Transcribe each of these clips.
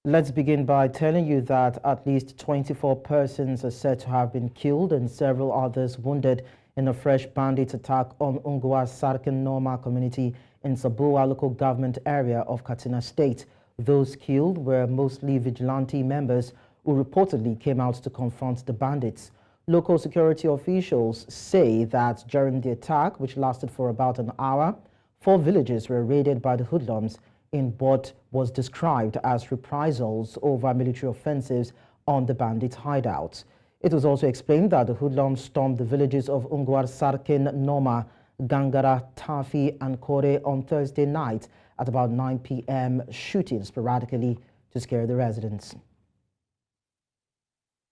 Let's begin by telling you that at least 24 persons are said to have been killed and several others wounded in a fresh bandit attack on Ungwa Sarkin Norma community in Sabua local government area of Katsina State. Those killed were mostly vigilante members who reportedly came out to confront the bandits. Local security officials say that during the attack, which lasted for about an hour, 4 villages were raided by the hoodlums in what was described as reprisals over military offensives on the bandit hideouts. It was also explained that the hoodlums stormed the villages of Ungwar Sarkin, Noma, Gangara, Tafi, and Kore on Thursday night at about 9 p.m., shooting sporadically to scare the residents.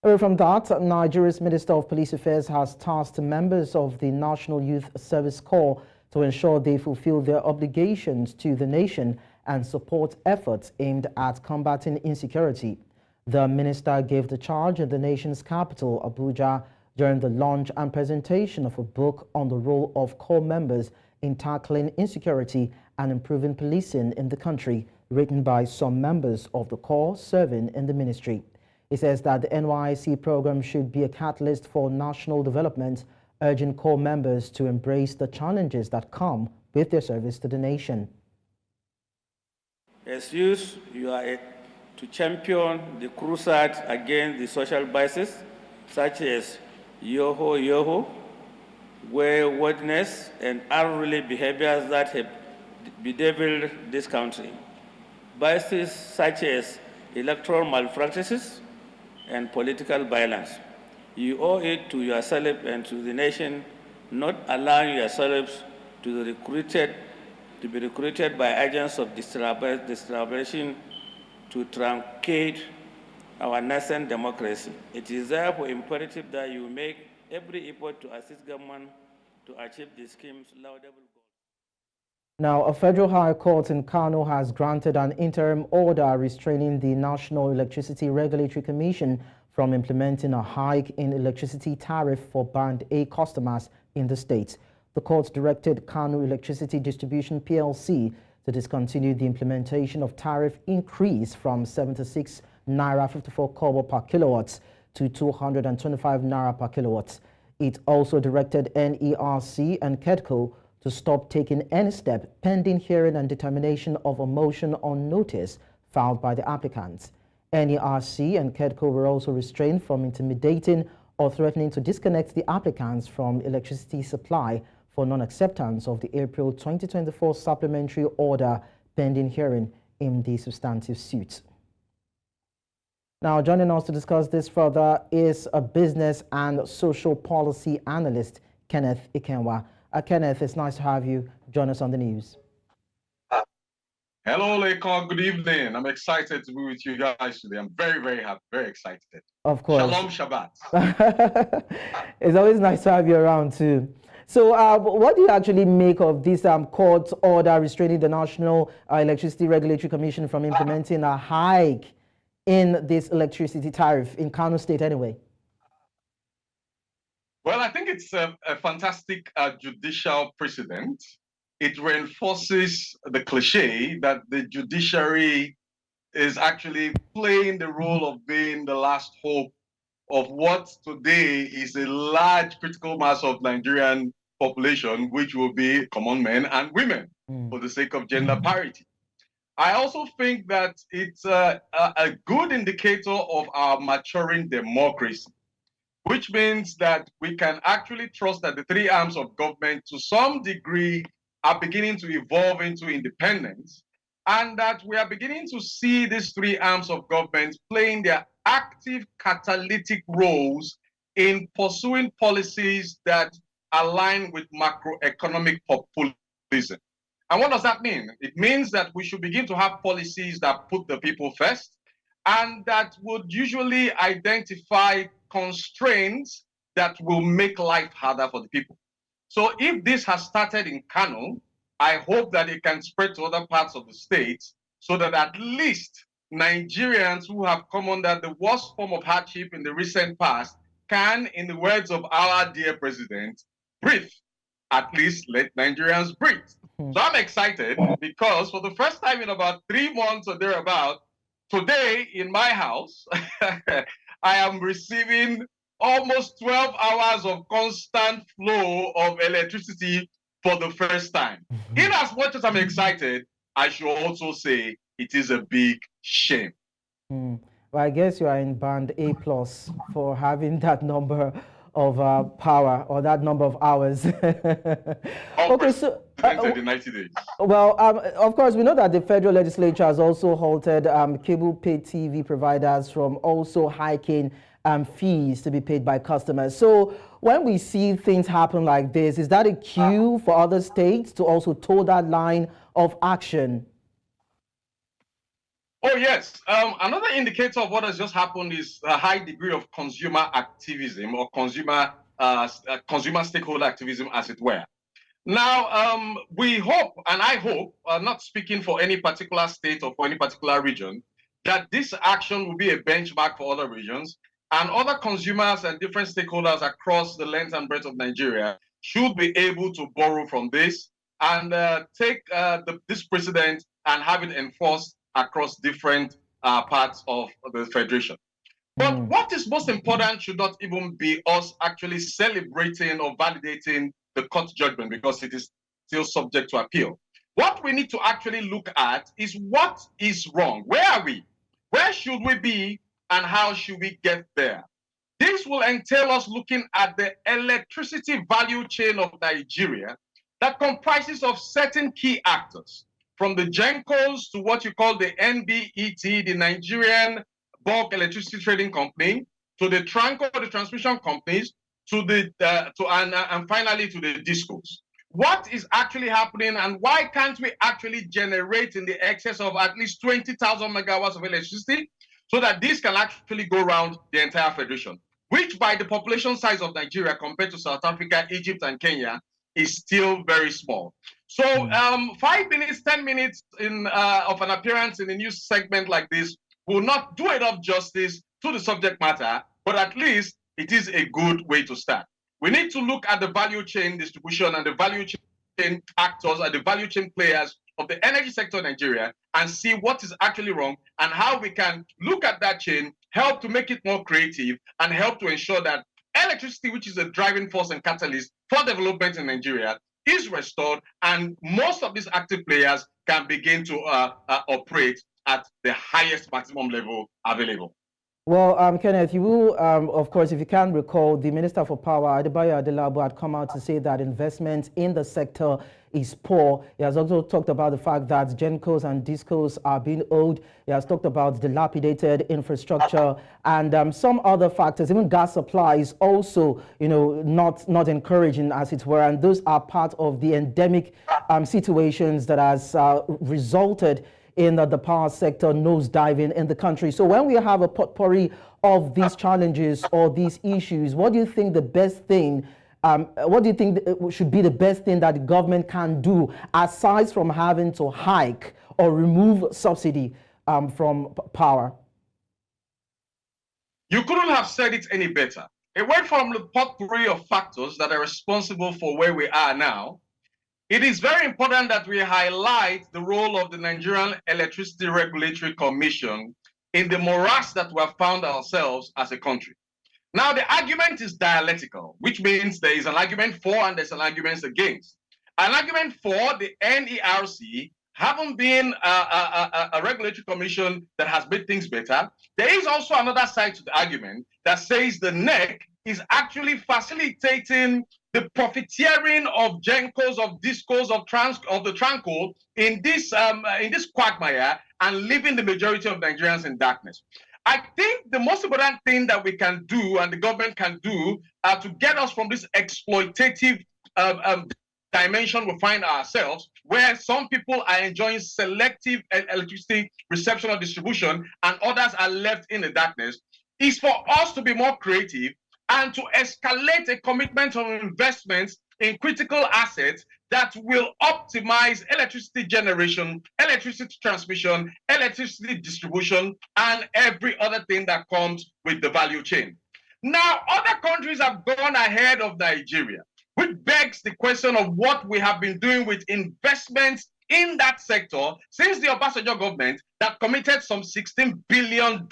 Away from that, Nigeria's Minister of Police Affairs has tasked members of the National Youth Service Corps to ensure they fulfill their obligations to the nation and support efforts aimed at combating insecurity. The minister gave the charge in the nation's capital, Abuja, during the launch and presentation of a book on the role of corps members in tackling insecurity and improving policing in the country, written by some members of the corps serving in the ministry. He says that the NYC program should be a catalyst for national development, urging corps members to embrace the challenges that come with their service to the nation. As youth, you are to champion the crusade against the social vices, such as yoho, waywardness, and unruly behaviors that have bedeviled this country. Vices such as electoral malpractices and political violence. You owe it to yourself and to the nation not allowing yourselves to be recruited by agents of distribution to truncate our nascent democracy. It is therefore imperative that you make every effort to assist government to achieve the scheme's laudable goals. Now, a federal high court in Kano has granted an interim order restraining the National Electricity Regulatory Commission from implementing a hike in electricity tariff for Band A customers in the state. The court directed Kano Electricity Distribution PLC to discontinue the implementation of tariff increase from 76 Naira 54 kobo per kilowatts to 225 Naira per kilowatts. It also directed NERC and KEDCO to stop taking any step pending hearing and determination of a motion on notice filed by the applicants. NERC and KEDCO were also restrained from intimidating or threatening to disconnect the applicants from electricity supply for non-acceptance of the April 2024 supplementary order pending hearing in the substantive suit. Now, joining us to discuss this further is a business and social policy analyst, Kenneth Ikenwa. Kenneth, it's nice to have you join us on the news. Hello, Lekon. Good evening. I'm excited to be with you guys today. I'm very happy, very excited. Of course. Shalom Shabbat. It's always nice to have you around too. So what do you actually make of this court order restraining the National Electricity Regulatory Commission from implementing a hike in this electricity tariff in Kano State anyway? Well, I think it's a fantastic judicial precedent. It reinforces the cliche that the judiciary is actually playing the role of being the last hope of what today is a large critical mass of Nigerian population, which will be common men and women for the sake of gender parity. I also think that it's a good indicator of our maturing democracy, which means that we can actually trust that the three arms of government to some degree are beginning to evolve into independence, and that we are beginning to see these three arms of government playing their active catalytic roles in pursuing policies that align with macroeconomic populism. And what does that mean? It means that we should begin to have policies that put the people first and that would usually identify constraints that will make life harder for the people. So if this has started in Kano, I hope that it can spread to other parts of the state so that at least Nigerians who have come under the worst form of hardship in the recent past can, in the words of our dear president, breathe. At least let Nigerians breathe. So I'm excited because for the first time in about 3 months or thereabout, today in my house, I am receiving almost 12 hours of constant flow of electricity for the first time. In as much as I'm excited, I should also say it is a big shame. Well, I guess you are in band A plus for having that number of power or that number of hours. Okay, so in 90 days. well, of course, we know that the federal legislature has also halted cable pay TV providers from also hiking fees to be paid by customers. So when we see things happen like this, is that a cue for other states to also toe that line of action? Oh, yes. Another indicator of what has just happened is a high degree of consumer activism or consumer stakeholder activism, as it were. Now, we hope, and I hope, not speaking for any particular state or for any particular region, that this action will be a benchmark for other regions, and other consumers and different stakeholders across the length and breadth of Nigeria should be able to borrow from this and take this precedent and have it enforced across different parts of the Federation. But what is most important should not even be us actually celebrating or validating the court judgment, because it is still subject to appeal. What we need to actually look at is what is wrong. Where are we? Where should we be? And how should we get there? This will entail us looking at the electricity value chain of Nigeria that comprises of certain key actors, from the GENCOs to what you call the NBET, the Nigerian Bulk Electricity Trading Company, to the TRANCO, the transmission companies, to the and finally to the DISCOs. What is actually happening, and why can't we actually generate in the excess of at least 20,000 megawatts of electricity so that this can actually go around the entire federation, which by the population size of Nigeria compared to South Africa, Egypt, and Kenya is still very small. So 5 minutes, 10 minutes of an appearance in a news segment like this will not do enough justice to the subject matter, but at least it is a good way to start. We need to look at the value chain distribution and the value chain actors and the value chain players of the energy sector in Nigeria and see what is actually wrong and how we can look at that chain, help to make it more creative, and help to ensure that electricity, which is a driving force and catalyst for development in Nigeria, is restored, and most of these active players can begin to operate at the highest maximum level available. Well, Kenneth, you will, of course, if you can recall, the Minister for Power, Adebayo Adelabo, had come out to say that investment in the sector is poor. He has also talked about the fact that GENCOs and DISCOs are being owed. He has talked about dilapidated infrastructure and some other factors. Even gas supply is also, not encouraging, as it were. And those are part of the endemic situations that has resulted in the power sector nosediving in the country. So when we have a potpourri of these challenges or these issues, what do you think the best thing, what do you think should be the best thing that the government can do, aside from having to hike or remove subsidy from power? You couldn't have said it any better. Away from the potpourri of factors that are responsible for where we are now, it is very important that we highlight the role of the Nigerian Electricity Regulatory Commission in the morass that we have found ourselves as a country. Now, the argument is dialectical, which means there is an argument for and there's an argument against. An argument for the NERC having been a regulatory commission that has made things better. There is also another side to the argument that says the NERC is actually facilitating the profiteering of GENCOs, of DISCOs, of the TRANCO in this quagmire and leaving the majority of Nigerians in darkness. I think the most important thing that we can do and the government can do to get us from this exploitative dimension we find ourselves, where some people are enjoying selective electricity reception or distribution and others are left in the darkness, is for us to be more creative and to escalate a commitment on investments in critical assets that will optimize electricity generation, electricity transmission, electricity distribution, and every other thing that comes with the value chain. Now, other countries have gone ahead of Nigeria, which begs the question of what we have been doing with investments in that sector since the Obasanjo government that committed some $16 billion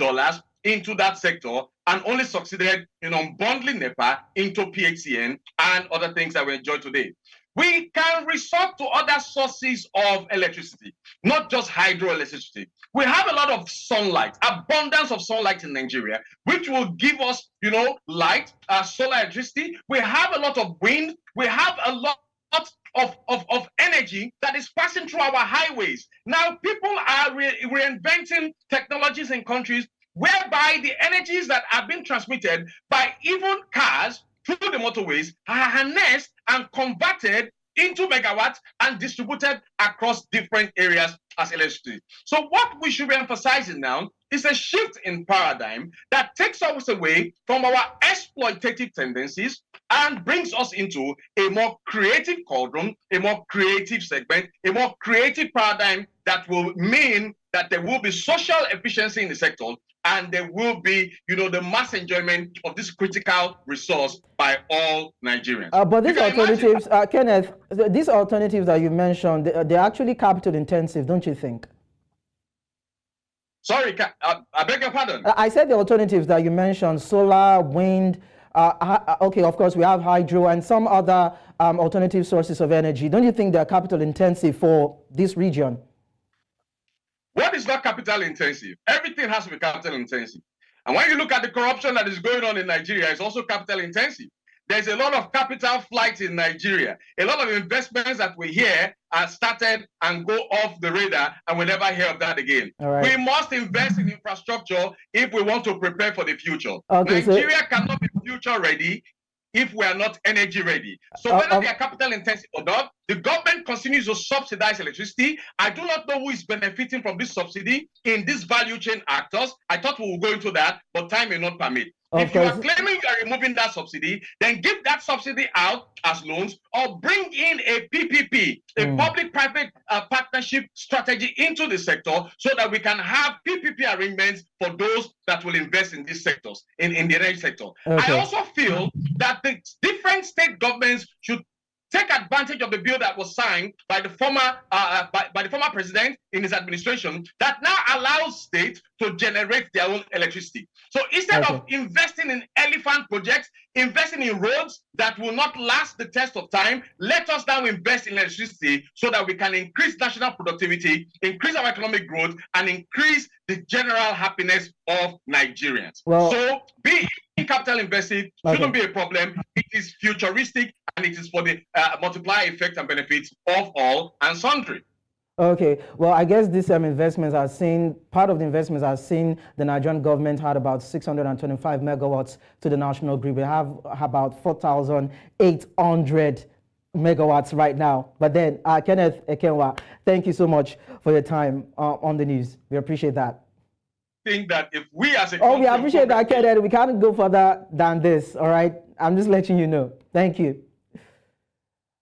into that sector and only succeeded in unbundling NEPA into PHCN and other things that we enjoy today. We can resort to other sources of electricity, not just hydroelectricity. We have a lot of sunlight, abundance of sunlight in Nigeria, which will give us, light, solar electricity. We have a lot of wind. We have a lot of energy that is passing through our highways. Now, people are reinventing technologies in countries whereby the energies that are being transmitted by even cars through the motorways are harnessed and converted into megawatts and distributed across different areas as electricity. So what we should be emphasizing now is a shift in paradigm that takes us away from our exploitative tendencies and brings us into a more creative cauldron, a more creative segment, a more creative paradigm that will mean that there will be social efficiency in the sector and there will be, the mass enjoyment of this critical resource by all Nigerians. But these alternatives, Kenneth, these alternatives that you mentioned, they're actually capital intensive, don't you think? Sorry, I beg your pardon. I said the alternatives that you mentioned, solar, wind, okay, of course, we have hydro and some other alternative sources of energy. Don't you think they're capital intensive for this region? What is not capital intensive? Everything has to be capital intensive. And when you look at the corruption that is going on in Nigeria, it's also capital intensive. There's a lot of capital flight in Nigeria. A lot of investments that we hear are started and go off the radar, and we never hear of that again. Right. We must invest in infrastructure if we want to prepare for the future. Okay, Nigeria cannot be future ready if we are not energy ready. So whether they are capital intensive or not, the government continues to subsidize electricity. I do not know who is benefiting from this subsidy in these value chain actors. I thought we would go into that, but time may not permit. If you are claiming you are removing that subsidy, then give that subsidy out as loans or bring in a PPP, a public-private partnership strategy into the sector so that we can have PPP arrangements for those that will invest in these sectors, in the energy sector. I also feel that the different state governments should take advantage of the bill that was signed by the former president in his administration that now allows states to generate their own electricity. So instead of investing in elephant projects, investing in roads that will not last the test of time, let us now invest in electricity so that we can increase national productivity, increase our economic growth, and increase the general happiness of Nigerians. So being capital invested shouldn't be a problem. It is futuristic and it is for the multiplier effect and benefits of all and sundry. Okay, well, I guess these investments are seen, part of the investments are seen, the Nigerian government had about 625 megawatts to the national grid. We have about 4,800 megawatts right now. But then, Kenneth Ekenwa, thank you so much for your time on the news. We appreciate that. Think that if we as a we appreciate that, Kenneth. We can't go further than this, all right? I'm just letting you know. Thank you.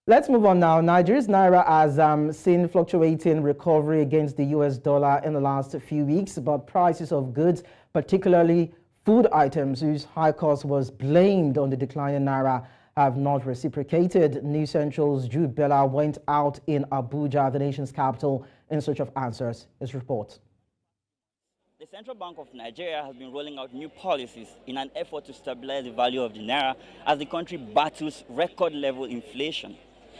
Let's move on now. Nigeria's Naira has seen fluctuating recovery against the US dollar in the last few weeks, but prices of goods, particularly food items whose high cost was blamed on the decline in Naira, have not reciprocated. News Central's Jude Bella went out in Abuja, the nation's capital, in search of answers. His report. The Central Bank of Nigeria has been rolling out new policies in an effort to stabilize the value of the Naira as the country battles record-level inflation.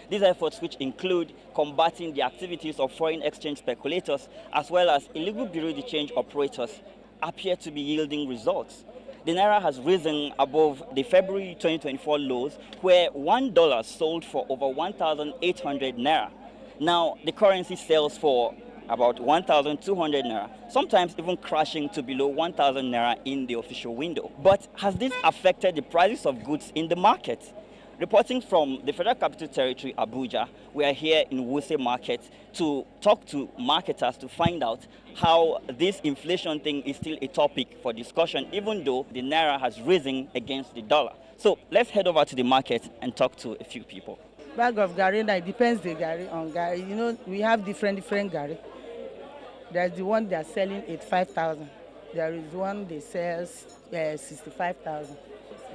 These efforts, which include combating the activities of foreign exchange speculators as well as illegal bureau de change operators, appear to be yielding results. The Naira has risen above the February 2024 lows, where $1 sold for over 1,800 Naira. Now, the currency sells for about 1,200 Naira, sometimes even crashing to below 1,000 Naira in the official window. But has this affected the prices of goods in the market? Reporting from the Federal Capital Territory, Abuja, we are here in Wuse Market to talk to marketers to find out how this inflation thing is still a topic for discussion, even though the Naira has risen against the dollar. So let's head over to the market and talk to a few people. Bag of gari, now it depends the gari on gari. You know, we have different gari. There's the one they are selling at 5,000. There is one they sell 65,000.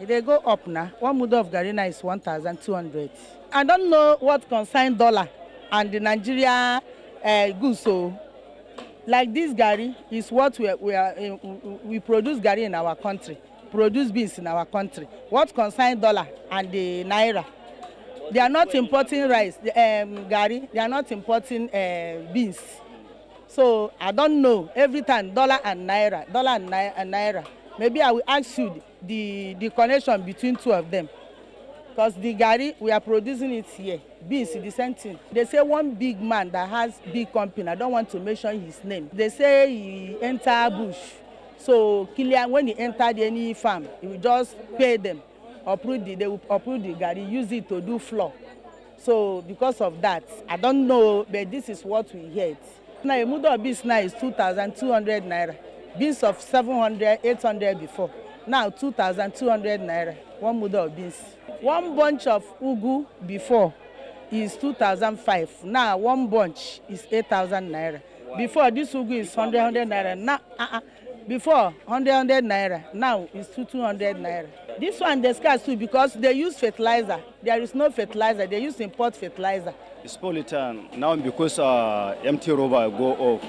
They go up now. One mudu of garina is 1,200. I don't know what concerns dollar and the Nigeria good. So like this gari is what we produce gari in our country, produce beans in our country. What concerns dollar and the naira, they are not importing rice, gari, they are not importing beans. So I don't know, every time dollar and naira. Maybe I will ask you the connection between two of them. Because the gari, we are producing it here. Beans, the same thing. They say one big man that has big company, I don't want to mention his name. They say he enter bush. So Kilian, when he entered any farm, he will just pay them. They will uproot the gari, use it to do flour. So because of that, I don't know, but this is what we heard. Now a mudu of beans now is 2,200 naira. Beans of 700, 800 before. Now 2,200 naira, one mudu of beans. One bunch of ugu before is 2,005. Now one bunch is 8,000 naira. Before this ugu is 100 naira. Now before 100 naira. Now it's 200 naira. This one they scarce too because they use fertilizer. There is no fertilizer. They use import fertilizer. It's Politan now because empty rubber go off.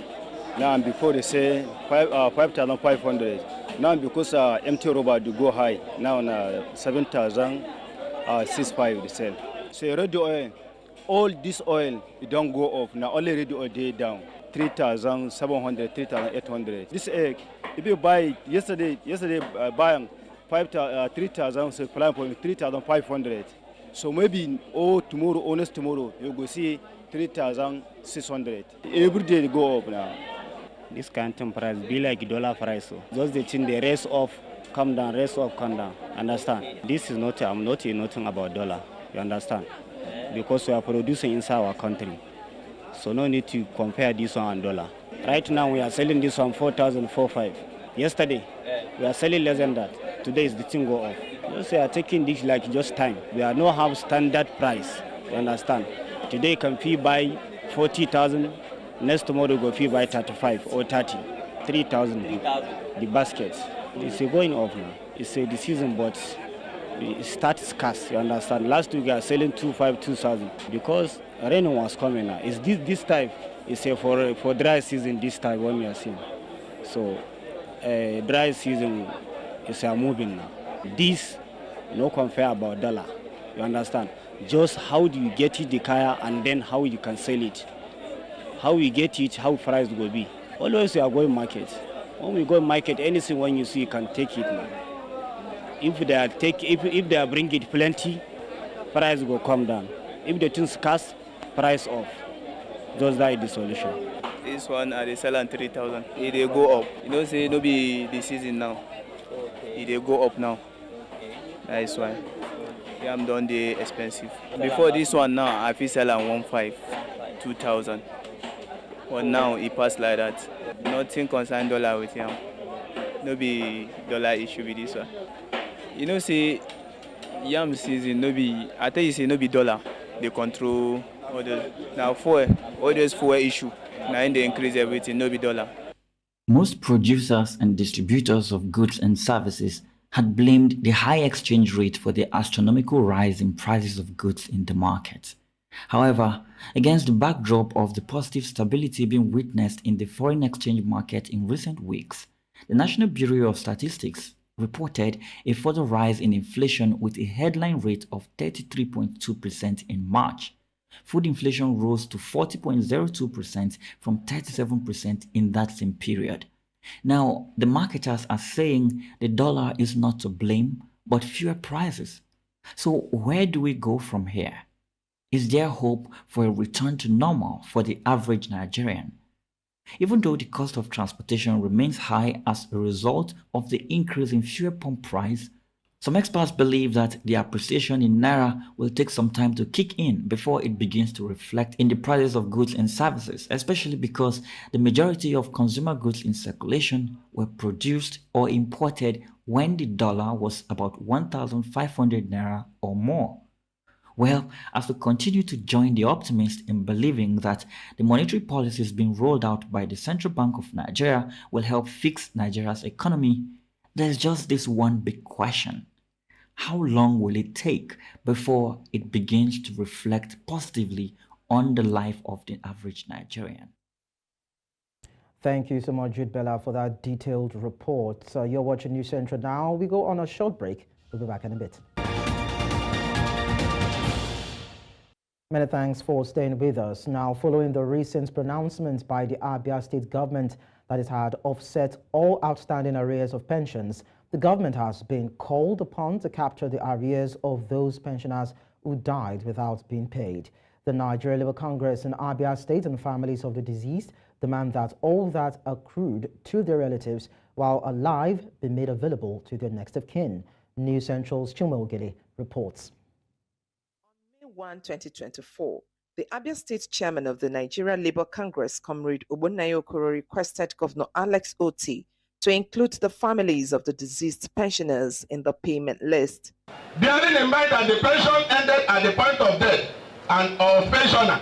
Now before they say 5,500. Now because empty rubber do go high. Now 7,065 they sell. So red oil, all this oil it don't go off. Now only red oil day down 3,700, 3,800. This egg, if you buy yesterday buying 3,000, so 3,500. So maybe tomorrow, honest tomorrow, you go see 3,600. Every day they go up now. This kind of price be like dollar price. So just the thing they raise off, come down, raise off, come down. Understand? This is not, I'm not saying nothing about dollar. You understand? Because we are producing inside our country. So no need to compare this one and dollar. Right now we are selling this one 4,045. Yesterday we are selling less than that. Today is the thing go off. Just we are taking this like just time. We are not have standard price. You understand? Today you can fee buy 40,000. Next tomorrow go fee buy 35 or 30. 3,000 the baskets. It's going off now. It's the season, but it starts scarce. You understand? Last week we are selling 2,000 because rain was coming now. It's this type. It's for dry season this time when we are seeing. So dry season is moving now. This no compare about dollar. You understand? Just how do you get it the kaya and then how you can sell it. How we get it, how price will be. Always we are going market. When we go market, anything when you see you can take it now. If they are bring it plenty, price will come down. If the things scarce, price off. Just that is the solution. This one they sell on 3,000. It they go up. You know say no be the season now. Okay. It they go up now. Okay. That is why. Yeah, I'm done the expensive. Before this one now, I feel sell on 1,500, 2,000. But now it passed like that. Nothing concern dollar with him. No be dollar issue with this one. You know say yam season no be. I tell you say no be dollar. They control all the now all those fuel issue. Now they increase everything. No be dollar. Most producers and distributors of goods and services had blamed the high exchange rate for the astronomical rise in prices of goods in the market. However, against the backdrop of the positive stability being witnessed in the foreign exchange market in recent weeks, the National Bureau of Statistics reported a further rise in inflation with a headline rate of 33.2% in March. Food inflation rose to 40.02% from 37% in that same period. Now, the marketers are saying the dollar is not to blame, but fewer prices. So where do we go from here? Is there hope for a return to normal for the average Nigerian? Even though the cost of transportation remains high as a result of the increase in fuel pump price, some experts believe that the appreciation in Naira will take some time to kick in before it begins to reflect in the prices of goods and services, especially because the majority of consumer goods in circulation were produced or imported when the dollar was about 1,500 Naira or more. Well, as we continue to join the optimists in believing that the monetary policies being rolled out by the Central Bank of Nigeria will help fix Nigeria's economy, there's just this one big question. How long will it take before it begins to reflect positively on the life of the average Nigerian. Thank you so much, Jude Bella, for that detailed report. You're watching News Central now. We go on a short break. We'll be back in a bit. Many thanks for staying with us. Now, following the recent pronouncements by the Abia State government that it had offset all outstanding arrears of pensions, the government has been called upon to capture the arrears of those pensioners who died without being paid. The Nigeria Labour Congress in Abia State and families of the deceased demand that all that accrued to their relatives while alive be made available to their next of kin. News Central's Chumogele reports. On May 1, 2024, the Abia State chairman of the Nigeria Labour Congress, Comrade Ogbonnayo Okoro, requested Governor Alex Otti to include the families of the deceased pensioners in the payment list. Bearing in mind that the pension ended at the point of death and of pensioner,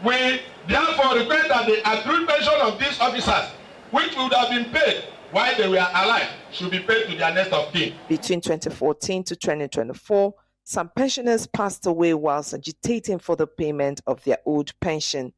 we therefore request that the accrued pension of these officers, which would have been paid while they were alive, should be paid to their next of kin. Between 2014 to 2024, some pensioners passed away whilst agitating for the payment of their old pension.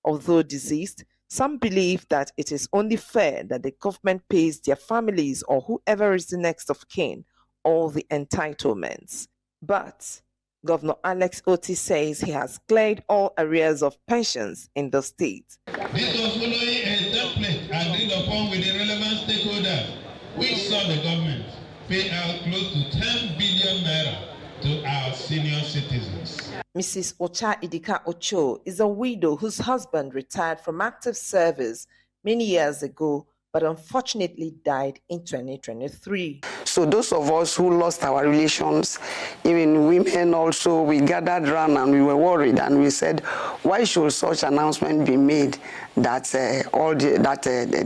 Although deceased, some believe that it is only fair that the government pays their families or whoever is the next of kin all the entitlements. But Governor Alex Otti says he has cleared all arrears of pensions in the state. This was following a template agreed upon with the relevant stakeholders, which saw the government pay out close to 10 billion naira to our senior citizens. Mrs. Ocha Idika Ocho is a widow whose husband retired from active service many years ago, but unfortunately died in 2023. So those of us who lost our relations, even women also, we gathered around and we were worried, and we said, why should such announcement be made that they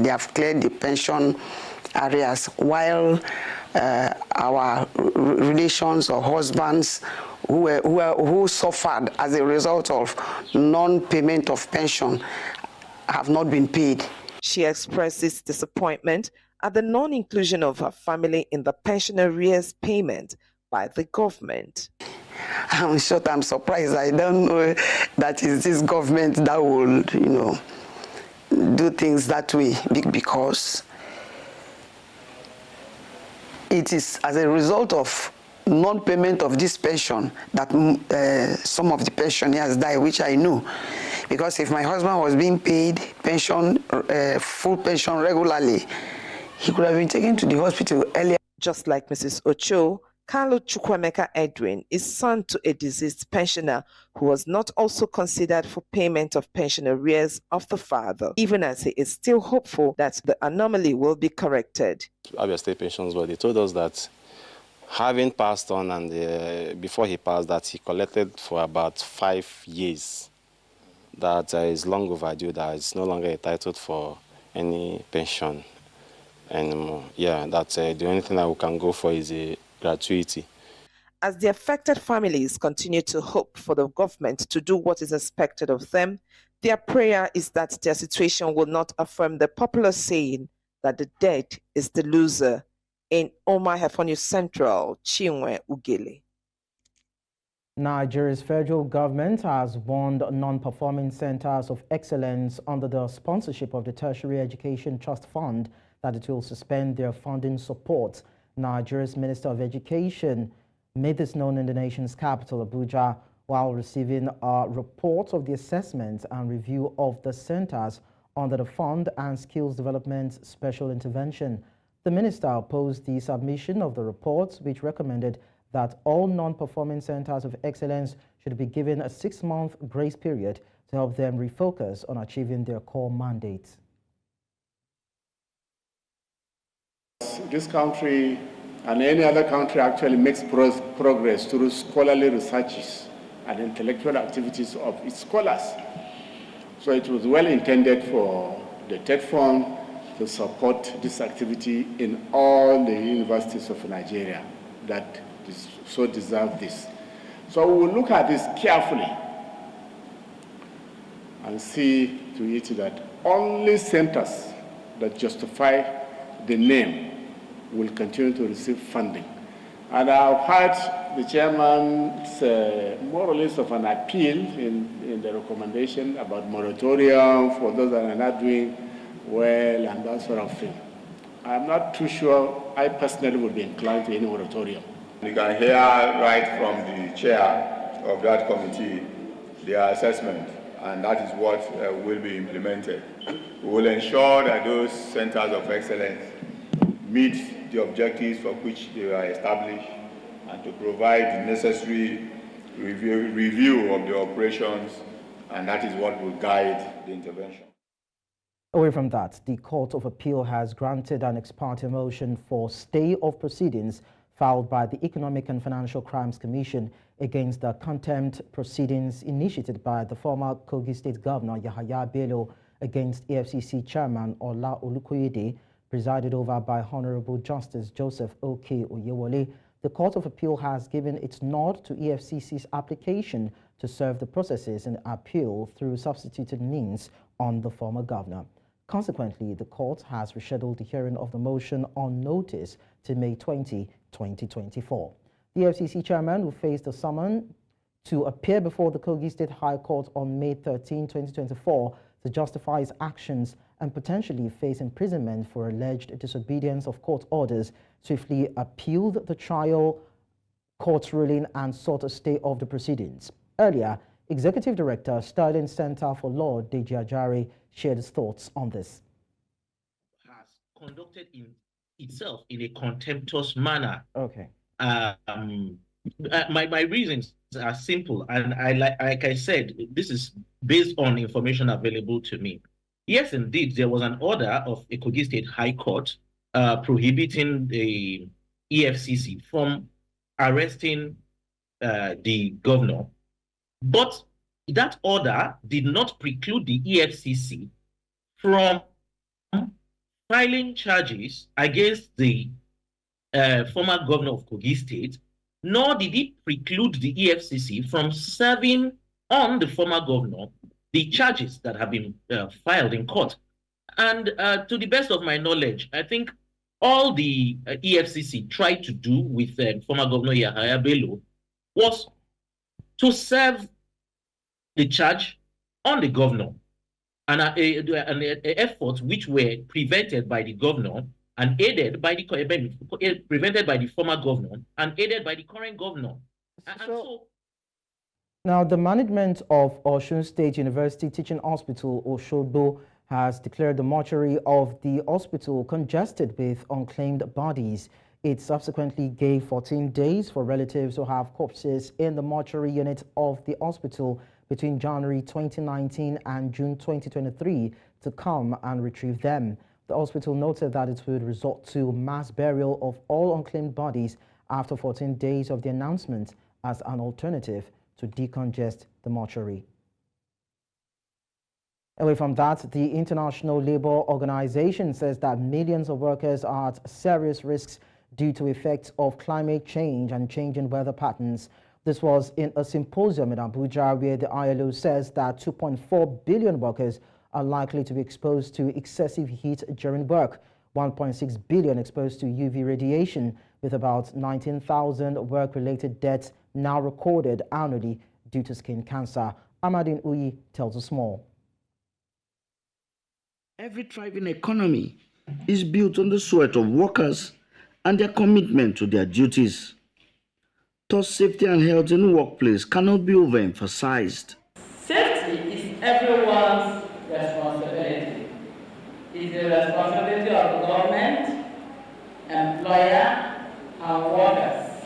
have cleared the pension arrears while our relations or husbands who suffered as a result of non-payment of pension have not been paid. She expresses disappointment at the non-inclusion of her family in the pension arrears payment by the government. I'm surprised. I don't know that is this government that will, do things that way, because it is as a result of non-payment of this pension that some of the pensioners die, which I know. Because if my husband was being paid pension, full pension regularly, he could have been taken to the hospital earlier. Just like Mrs. Ocho, Carlo Chukwemeka Edwin is son to a deceased pensioner who was not also considered for payment of pension arrears of the father, even as he is still hopeful that the anomaly will be corrected. Abia State Pensions, but they told us that having passed on and before he passed, that he collected for about 5 years, that is long overdue, that is no longer entitled for any pension anymore. Yeah, that's the only thing that we can go for is a gratuity. As the affected families continue to hope for the government to do what is expected of them, their prayer is that their situation will not affirm the popular saying that the dead is the loser. In Omar Hefonu Central, Chinwe Ugele. Nigeria's federal government has warned non-performing centers of excellence under the sponsorship of the Tertiary Education Trust Fund that it will suspend their funding support. Nigeria's Minister of Education made this known in the nation's capital, Abuja, while receiving a report of the assessment and review of the centers under the Fund and Skills Development Special Intervention. The minister opposed the submission of the report, which recommended that all non-performing centers of excellence should be given a 6-month grace period to help them refocus on achieving their core mandates. This country and any other country actually makes progress through scholarly researches and intellectual activities of its scholars. So it was well intended for the TED Fund to support this activity in all the universities of Nigeria that so deserve this. So we will look at this carefully and see to it that only centers that justify the name will continue to receive funding. And I've heard the chairman's more or less of an appeal in in the recommendation about moratorium for those that are not doing well and that sort of thing. I'm not too sure I personally would be inclined to any moratorium. You can hear right from the chair of that committee their assessment, and that is what will be implemented. We will ensure that those centers of excellence meet the objectives for which they are established and to provide the necessary review of the operations, and that is what will guide the intervention. Away from that, the Court of Appeal has granted an ex parte motion for stay of proceedings filed by the Economic and Financial Crimes Commission against the contempt proceedings initiated by the former Kogi State Governor Yahaya Bello against EFCC Chairman Ola Olukoyede, presided over by Honorable Justice Joseph O.K. Oyewole. The Court of Appeal has given its nod to EFCC's application to serve the processes in appeal through substituted means on the former governor. Consequently, the court has rescheduled the hearing of the motion on notice to May 20, 2024. The FCC chairman, who faced a summon to appear before the Kogi State High Court on May 13, 2024 to justify his actions and potentially face imprisonment for alleged disobedience of court orders, swiftly appealed the trial court's ruling and sought a stay of the proceedings. Earlier, Executive Director, Sterling Center for Law, Deji Ajari, shared his thoughts on this. Has conducted itself in a contemptuous manner. Okay. My reasons are simple, and like I said, this is based on information available to me. Yes, indeed, there was an order of a Kogi State High Court prohibiting the EFCC from arresting the governor, but that order did not preclude the EFCC from filing charges against the former governor of Kogi State, nor did it preclude the EFCC from serving on the former governor the charges that have been filed in court. And to the best of my knowledge, I think all the EFCC tried to do with former governor Yahaya Bello was to serve the charge on the governor, and efforts which were prevented by the governor and aided by the prevented by the former governor and aided by the current governor. Now, the management of OSUN State University Teaching Hospital, Osogbo, has declared the mortuary of the hospital congested with unclaimed bodies. It subsequently gave 14 days for relatives who have corpses in the mortuary unit of the hospital between January 2019 and June 2023 to come and retrieve them. The hospital noted that it would resort to mass burial of all unclaimed bodies after 14 days of the announcement as an alternative to decongest the mortuary. Away from that, the International Labour Organization says that millions of workers are at serious risks due to effects of climate change and changing weather patterns. This was in a symposium in Abuja where the ILO says that 2.4 billion workers are likely to be exposed to excessive heat during work, 1.6 billion exposed to UV radiation, with about 19,000 work-related deaths now recorded annually due to skin cancer. Amadine Uyi tells us more. Every thriving economy is built on the sweat of workers and their commitment to their duties. Thus, safety and health in the workplace cannot be overemphasized. Safety is everyone's responsibility. It's the responsibility of the government, employer, and workers.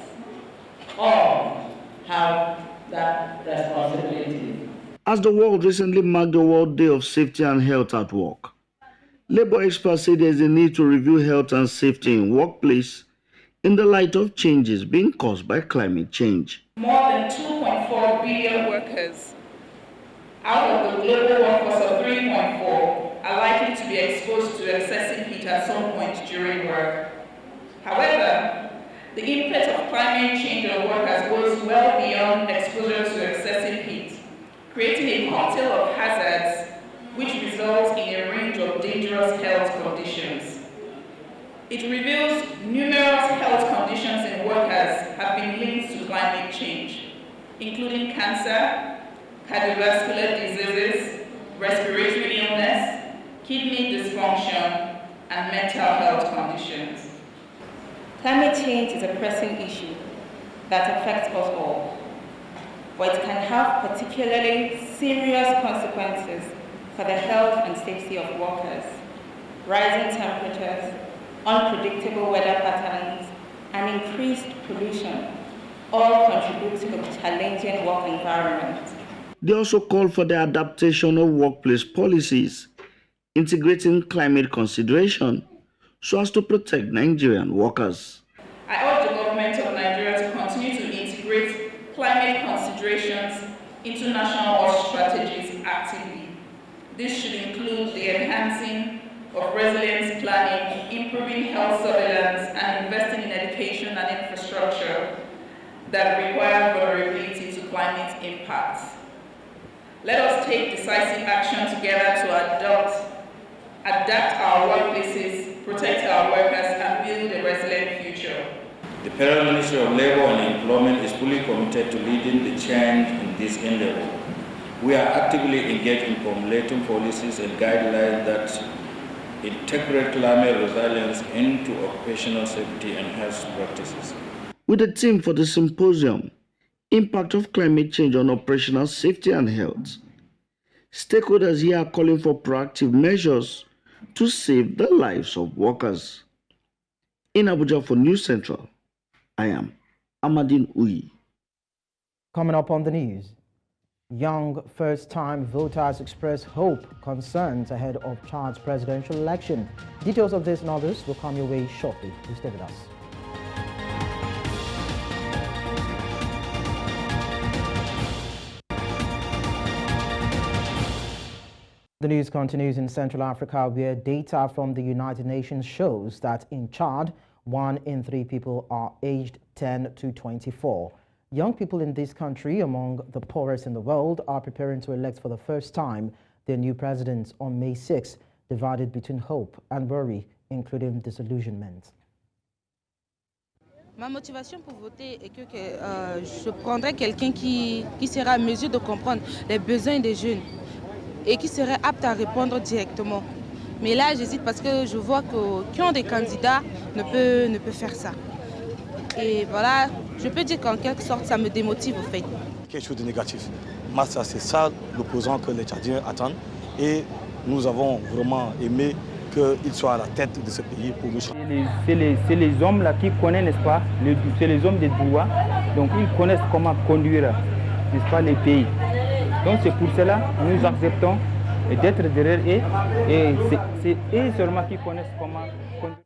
All have that responsibility. As the world recently marked the World Day of Safety and Health at Work, labor experts say there is a need to review health and safety in workplace in the light of changes being caused by climate change. More than 2.4 billion workers out of the global workforce of 3.4 are likely to be exposed to excessive heat at some point during work. However, the impact of climate change on workers goes well beyond exposure to excessive heat, creating a cocktail of hazards which results in a range of dangerous health conditions. It reveals numerous health conditions in workers have been linked to climate change, including cancer, cardiovascular diseases, respiratory illness, kidney dysfunction, and mental health conditions. Climate change is a pressing issue that affects us all, but it can have particularly serious consequences for the health and safety of workers. Rising temperatures, unpredictable weather patterns, and increased pollution all contribute to a challenging work environment. They also call for the adaptation of workplace policies, integrating climate consideration so as to protect Nigerian workers. I urge the government of Nigeria to continue to integrate climate considerations into national health strategies actively. This should include the enhancing of resilience planning, improving health surveillance, and investing in education and infrastructure that require vulnerability to climate impacts. Let us take decisive action together to adapt our workplaces, protect our workers, and build a resilient future. The Federal Ministry of Labor and Employment is fully committed to leading the change in this endeavor. We are actively engaged in formulating policies and guidelines that integrate climate resilience into occupational safety and health practices. With the theme for the symposium, Impact of Climate Change on Operational Safety and Health, stakeholders here are calling for proactive measures to save the lives of workers. In Abuja for News Central, I am Amadine Uyi. Coming up on the news, young first-time voters express hope, concerns ahead of Chad's presidential election. Details of this and others will come your way shortly. Please stay with us. The news continues in Central Africa, where data from the United Nations shows that in Chad, 1 in 3 people are aged 10 to 24. Young people in this country, among the poorest in the world, are preparing to elect for the first time their new president on May 6, divided between hope and worry, including disillusionment. Ma motivation pour voter est que je prendrai quelqu'un qui sera à mesure de comprendre les besoins des jeunes et qui serait apte à répondre directement. Mais là, j'hésite parce que je vois qui ont des candidats ne peut faire ça. Et voilà, je peux dire qu'en quelque sorte, ça me démotive au fait. Quelque chose de négatif. C'est ça l'opposant que les Tchadiens attendent. Et nous avons vraiment aimé qu'il soit à la tête de ce pays pour nous. C'est les hommes là qui connaissent, n'est-ce pas, c'est les hommes des droits. Donc ils connaissent comment conduire, n'est-ce pas, les pays. Donc c'est pour cela que nous acceptons d'être derrière eux. Et c'est eux seulement qui connaissent comment conduire.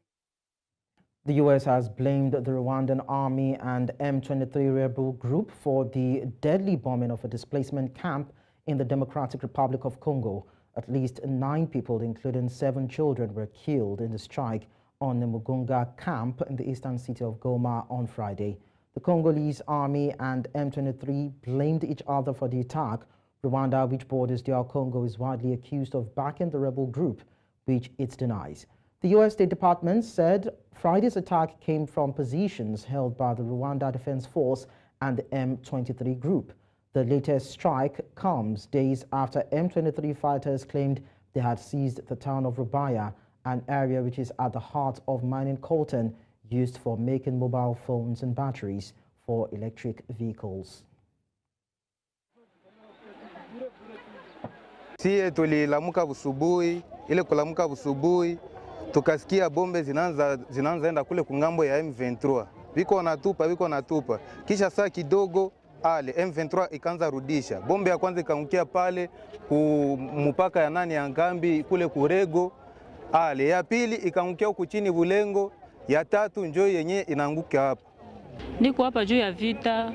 The U.S. has blamed the Rwandan army and M23 rebel group for the deadly bombing of a displacement camp in the Democratic Republic of Congo. At least 9 people, including 7 children, were killed in the strike on the Mugunga camp in the eastern city of Goma on Friday. The Congolese army and M23 blamed each other for the attack. Rwanda, which borders DR Congo, is widely accused of backing the rebel group, which it denies. The U.S. State Department said Friday's attack came from positions held by the Rwanda Defense Force and the M23 group. The latest strike comes days after M23 fighters claimed they had seized the town of Rubaya, an area which is at the heart of mining coltan used for making mobile phones and batteries for electric vehicles. Sie tulilamuka busubuhi, ile kulamuka busubuhi tukasikia bombe zinaanza kule kungambo ya M23. Biko natupa. Kisha saa kidogo ale M23 ikaanza rudisha. Bombe ya kwanza ikaangukia pale mpaka ya nani ya Ngambi kule Kurego. Ale ya pili ikaangukia huku chini Bulengo, ya tatu njoo yenye inaanguka hapa. Niko hapa juu ya vita,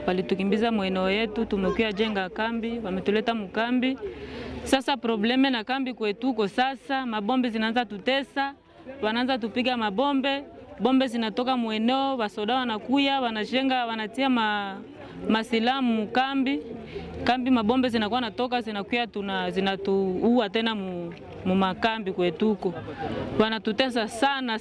walitukimbiza mweneo yetu, tumekuja jenga kambi, wametuleta mkambi. Sasa probleme na kambi kwetuko sasa, mabombe zinaanza tutesa, wanaanza tupiga mabombe, bombe zinatoka mweneo, wasoda wanakuya, wanajenga, wanatia masilamu mkambi. Kambi mabombe zinakuwa natoka, zinakuya zinatuua tena mu makambi kwetuko. Wanatutesa sana.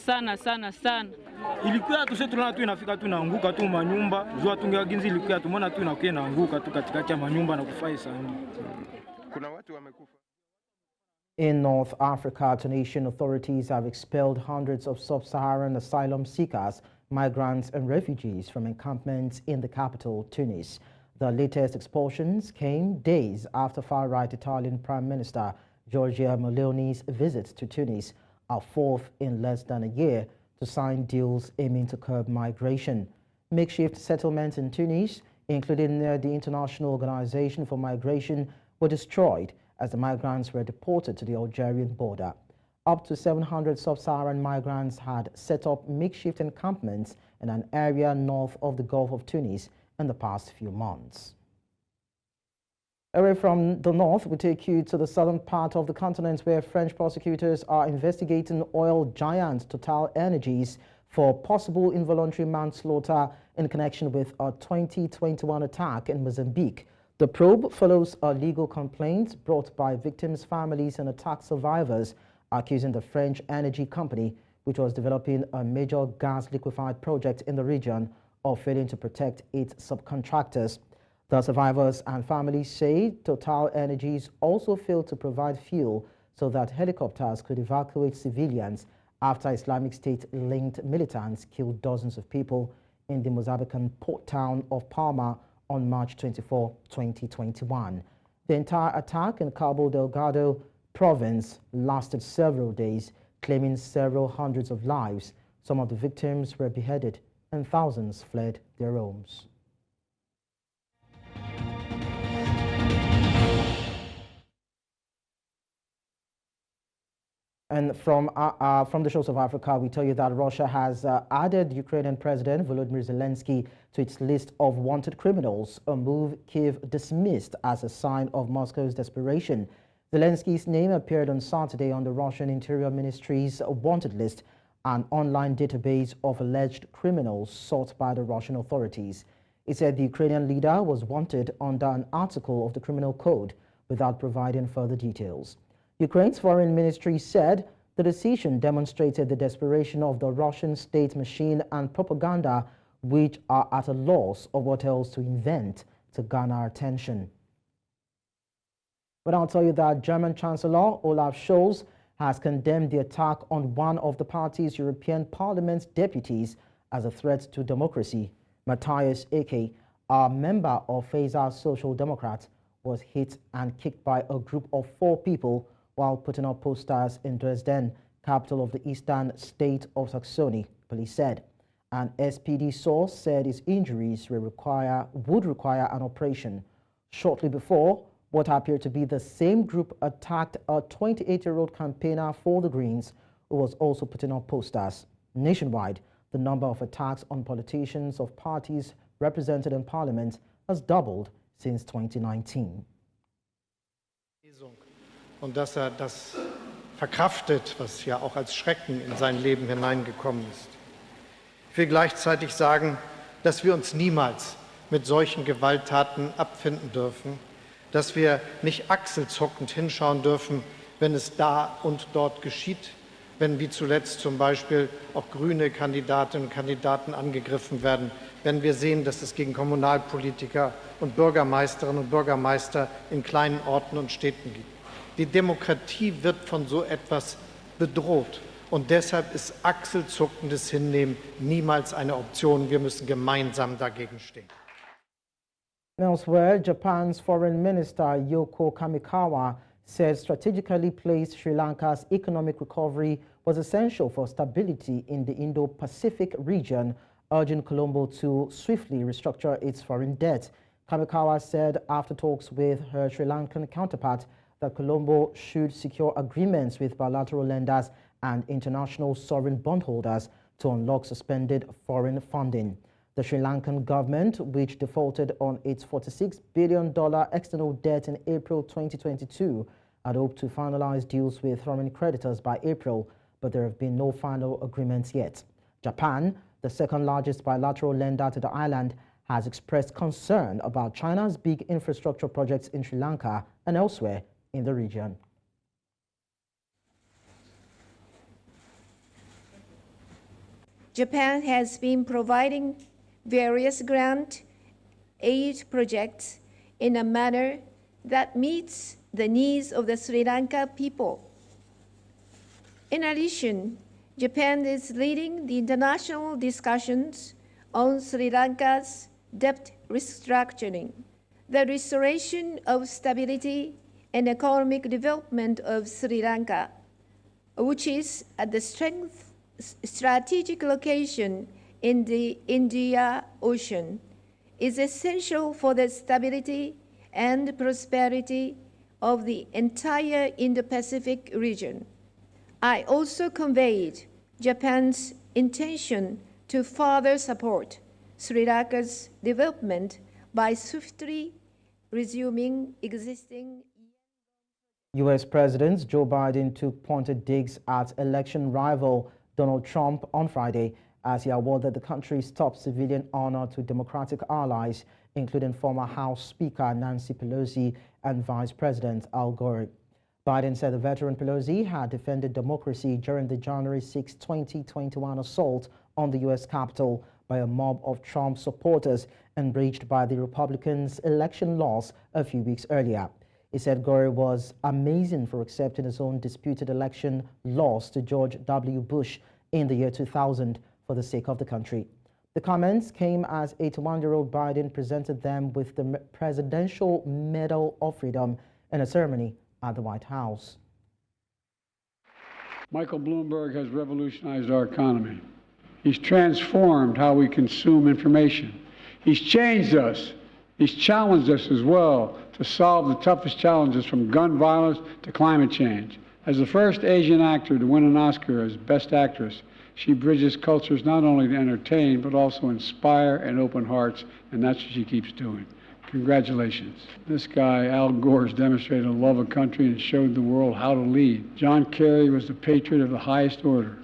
Ilikuwa tu sisi tunaona tu inafika tu naanguka tu manyumba, jua tungewa ginzi ilikuwa tumeona tu inakuwa inaanguka tu katikati ya manyumba na kufai sana. Kuna watu wamekufa. In North Africa, Tunisian authorities have expelled hundreds of sub-Saharan asylum seekers, migrants and refugees from encampments in the capital, Tunis. The latest expulsions came days after far-right Italian Prime Minister Giorgia Meloni's visit to Tunis, a fourth in less than a year, to sign deals aiming to curb migration. Makeshift settlements in Tunis, including near the International Organization for Migration, were destroyed as the migrants were deported to the Algerian border. Up to 700 sub-Saharan migrants had set up makeshift encampments in an area north of the Gulf of Tunis in the past few months. Away from the north, we take you to the southern part of the continent where French prosecutors are investigating oil giant Total Energies for possible involuntary manslaughter in connection with a 2021 attack in Mozambique. The probe follows a legal complaint brought by victims' families and attack survivors, accusing the French energy company, which was developing a major gas liquefied project in the region, of failing to protect its subcontractors. The survivors and families say Total Energies also failed to provide fuel so that helicopters could evacuate civilians after Islamic State-linked militants killed dozens of people in the Mozambican port town of Palma on March 24, 2021. The entire attack in Cabo Delgado province lasted several days, claiming several hundreds of lives. Some of the victims were beheaded and thousands fled their homes. And from the shores of Africa, we tell you that Russia has added Ukrainian President Volodymyr Zelensky to its list of wanted criminals, a move Kyiv dismissed as a sign of Moscow's desperation. Zelensky's name appeared on Saturday on the Russian Interior Ministry's wanted list, an online database of alleged criminals sought by the Russian authorities. It said the Ukrainian leader was wanted under an article of the Criminal Code without providing further details. Ukraine's foreign ministry said the decision demonstrated the desperation of the Russian state machine and propaganda, which are at a loss of what else to invent to garner attention. But I'll tell you that German Chancellor Olaf Scholz has condemned the attack on one of the party's European Parliament's deputies as a threat to democracy. Matthias Eke, a member of Faeser's Social Democrats, was hit and kicked by a group of 4 people while putting up posters in Dresden, capital of the eastern state of Saxony, police said. An SPD source said his injuries would require an operation. Shortly before, what appeared to be the same group attacked a 28-year-old campaigner for the Greens who was also putting up posters. Nationwide, the number of attacks on politicians of parties represented in parliament has doubled since 2019. Und dass das verkraftet, was ja auch als Schrecken in sein Leben hineingekommen ist. Ich will gleichzeitig sagen, dass wir uns niemals mit solchen Gewalttaten abfinden dürfen, dass wir nicht achselzuckend hinschauen dürfen, wenn es da und dort geschieht, wenn wie zuletzt zum Beispiel auch grüne Kandidatinnen und Kandidaten angegriffen werden, wenn wir sehen, dass es gegen Kommunalpolitiker und Bürgermeisterinnen und Bürgermeister in kleinen Orten und Städten gibt. Die Demokratie wird von so etwas bedroht. Und deshalb ist achselzuckendes Hinnehmen niemals eine Option. Wir müssen gemeinsam dagegen stehen. Elsewhere, Japan's Foreign Minister Yoko Kamikawa said strategically placed Sri Lanka's economic recovery was essential for stability in the Indo-Pacific region, urging Colombo to swiftly restructure its foreign debt. Kamikawa said after talks with her Sri Lankan counterpart that Colombo should secure agreements with bilateral lenders and international sovereign bondholders to unlock suspended foreign funding. The Sri Lankan government, which defaulted on its $46 billion external debt in April 2022, had hoped to finalize deals with foreign creditors by April, but there have been no final agreements yet. Japan, the second largest bilateral lender to the island, has expressed concern about China's big infrastructure projects in Sri Lanka and elsewhere in the region. Japan has been providing various grant aid projects in a manner that meets the needs of the Sri Lanka people. In addition, Japan is leading the international discussions on Sri Lanka's debt restructuring, the restoration of stability and economic development of Sri Lanka, which is at the strategic location in the Indian Ocean, is essential for the stability and prosperity of the entire Indo-Pacific region. I also conveyed Japan's intention to further support Sri Lanka's development by swiftly resuming existing. U.S. President Joe Biden took pointed digs at election rival Donald Trump on Friday as he awarded the country's top civilian honor to Democratic allies, including former House Speaker Nancy Pelosi and Vice President Al Gore. Biden said the veteran Pelosi had defended democracy during the January 6, 2021 assault on the U.S. Capitol by a mob of Trump supporters enraged by the Republicans' election loss a few weeks earlier. He said Gore was amazing for accepting his own disputed election loss to George W. Bush in the year 2000 for the sake of the country. The comments came as 81-year-old Biden presented them with the Presidential Medal of Freedom in a ceremony at the White House. Michael Bloomberg has revolutionized our economy. He's transformed how we consume information. He's changed us. He's challenged us as well to solve the toughest challenges, from gun violence to climate change. As the first Asian actor to win an Oscar as Best Actress, she bridges cultures not only to entertain, but also inspire and open hearts, and that's what she keeps doing. Congratulations. This guy, Al Gore, has demonstrated a love of country and showed the world how to lead. John Kerry was a patriot of the highest order.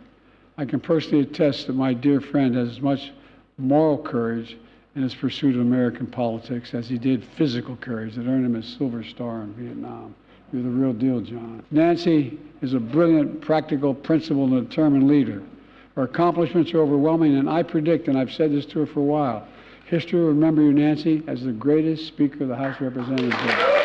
I can personally attest that my dear friend has as much moral courage in his pursuit of American politics as he did physical courage that earned him a Silver Star in Vietnam. You're the real deal, John. Nancy is a brilliant, practical, principled, and determined leader. Her accomplishments are overwhelming, and I predict, and I've said this to her for a while, history will remember you, Nancy, as the greatest Speaker of the House of Representatives ever.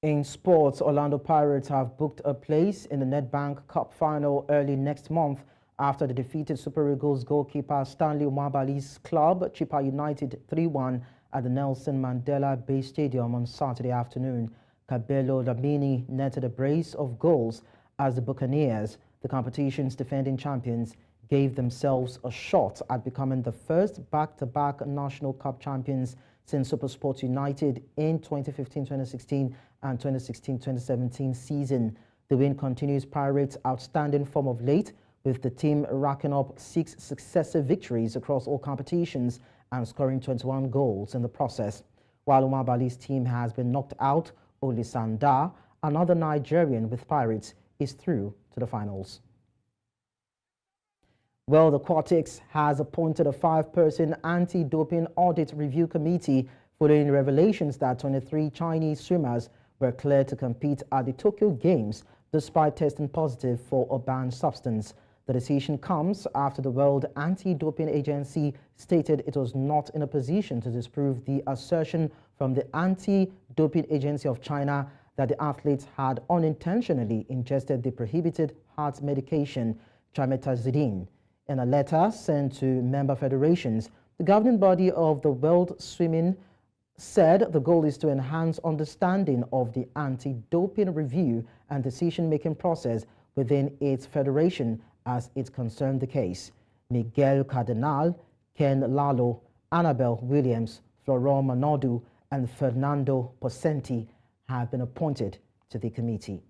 In sports, Orlando Pirates have booked a place in the Nedbank Cup final early next month after they defeated Super Eagles goalkeeper Stanley Umabali's club, Chippa United, 3-1 at the Nelson Mandela Bay Stadium on Saturday afternoon. Cabello Lamini netted a brace of goals as the Buccaneers, the competition's defending champions, gave themselves a shot at becoming the first back-to-back National Cup champions since SuperSport United in 2015-2016 and 2016-2017 season. The win continues Pirates' outstanding form of late, with the team racking up 6 successive victories across all competitions and scoring 21 goals in the process. While Umabali's team has been knocked out, Olisanda, another Nigerian with Pirates, is through to the finals. Well, the Quartex has appointed a 5-person anti-doping audit review committee following revelations that 23 Chinese swimmers were cleared to compete at the Tokyo Games despite testing positive for a banned substance. The decision comes after the World Anti-Doping Agency stated it was not in a position to disprove the assertion from the Anti-Doping Agency of China that the athletes had unintentionally ingested the prohibited heart medication trimetazidine. In a letter sent to member federations, the governing body of the World Swimming said the goal is to enhance understanding of the anti-doping review and decision-making process within its federation as it concerned the case. Miguel Cardenal, Ken Lalo, Annabel Williams, Florent Manodu, and Fernando Pocenti have been appointed to the committee.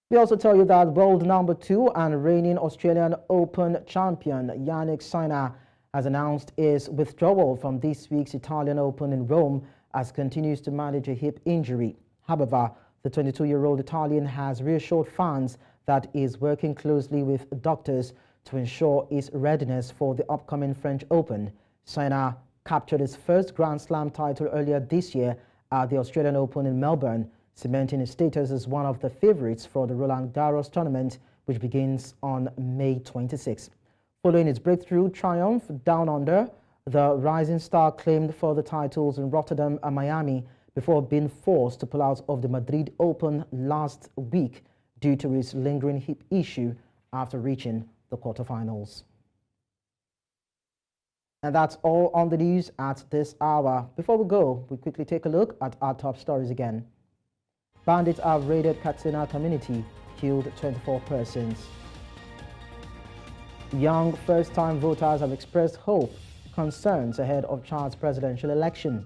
We also tell you that world number 2 and reigning Australian Open champion Jannik Sinner has announced his withdrawal from this week's Italian Open in Rome as continues to manage a hip injury. However, the 22-year-old Italian has reassured fans that he is working closely with doctors to ensure his readiness for the upcoming French Open. Sinner captured his first Grand Slam title earlier this year at the Australian Open in Melbourne, cementing his status as one of the favourites for the Roland Garros tournament, which begins on May 26. Following its breakthrough triumph down under, the rising star claimed further titles in Rotterdam and Miami before being forced to pull out of the Madrid Open last week due to his lingering hip issue after reaching the quarterfinals. And that's all on the news at this hour. Before we go, we quickly take a look at our top stories again. Bandits have raided Katsina community, killed 24 persons. Young first-time voters have expressed hope, concerns ahead of Chad's presidential election.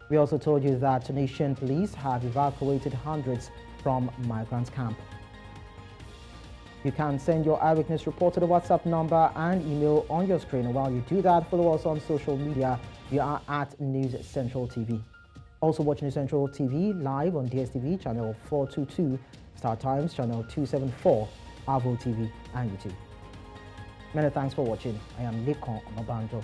We also told you that Tunisian police have evacuated hundreds from migrants' camp. You can send your eyewitness report to the WhatsApp number and email on your screen. While you do that, follow us on social media. We are at News Central TV. Also watch News Central TV live on DSTV channel 422, Star Times channel 274, Avo TV and YouTube. Many thanks for watching. I am Lekon Mabanjo.